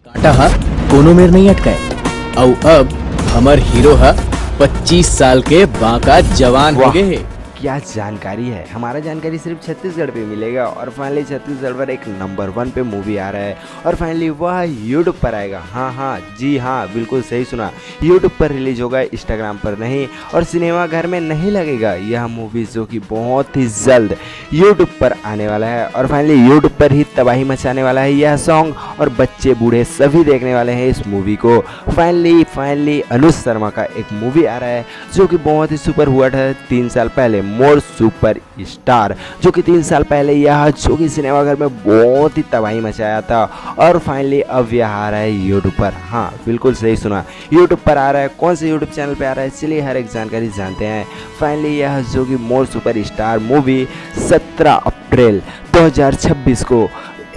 कांटा हा कोनो मेर नहीं अटकाए और अब हमर हीरो हा 25 साल के बाका जवान हो वाह, गए है। क्या जानकारी है। हमारा जानकारी सिर्फ छत्तीसगढ़ पे मिलेगा और फाइनली छत्तीसगढ़ पर एक नंबर 1 पे मूवी आ रहा है और फाइनली वह यूट्यूब पर आएगा। हाँ, जी हाँ, बिल्कुल सही सुना। यूट्यूब पर रिलीज होगा, इंस्टाग्राम पर नहीं और सिनेमा घर में नहीं लगेगा। यह मूवी जो कि बहुत ही जल्द यूट्यूब पर आने वाला है और फाइनली यूट्यूब पर ही तबाही मचाने वाला है यह सॉन्ग और बच्चे बूढ़े सभी देखने वाले हैं इस मूवी को। फाइनली अनुज शर्मा का एक मूवी आ रहा है जो कि बहुत ही सुपर हुआ था 3 साल पहले, मोर सुपर स्टार, जो कि 3 साल पहले यह जो कि सिनेमाघर में बहुत ही तबाही मचाया था और फाइनली अब यह आ रहा है यूट्यूब पर। हाँ, बिल्कुल सही सुना, यूट्यूब पर आ रहा है। कौन से यूट्यूब चैनल पे आ रहा है, चलिए हर एक जानकारी जानते हैं। फाइनली यह जो कि मोर सुपर स्टार मूवी 17 अप्रैल 2026 को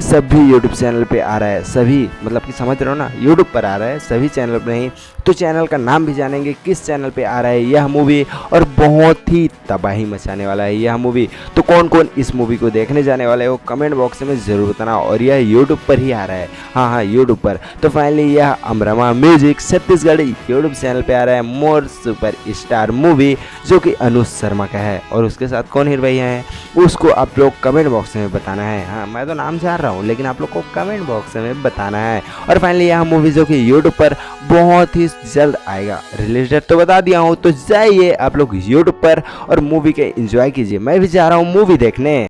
सभी यूट्यूब चैनल पे आ रहा है। सभी मतलब कि समझ रहे हो ना, यूट्यूब पर आ रहा है, सभी चैनल पर नहीं। तो चैनल का नाम भी जानेंगे किस चैनल पे आ रहा है यह मूवी और बहुत ही तबाही मचाने वाला है यह मूवी। तो कौन कौन इस मूवी को देखने जाने वाले हो कमेंट बॉक्स में ज़रूर बताना। और यह यूट्यूब पर ही आ रहा है, हाँ, यूट्यूब पर। तो फाइनली यह अमरमा म्यूजिक छत्तीसगढ़ यूट्यूब चैनल पे आ रहा है मोर सुपर स्टार मूवी जो कि अनुज शर्मा का है और उसके साथ कौन हीरो भैया हैं उसको आप लोग कमेंट बॉक्स में बताना है। हाँ, मैं तो नाम जान रहा हूँ लेकिन आप लोग को कमेंट बॉक्स में बताना है। और फाइनली यह मूवी जो कि यूट्यूब पर बहुत ही जल्द आएगा। रिलीज डेट तो बता दिया हूँ, तो जाइए आप लोग यूट्यूब पर और मूवी के एंजॉय कीजिए। मैं भी जा रहा हूँ मूवी देखने।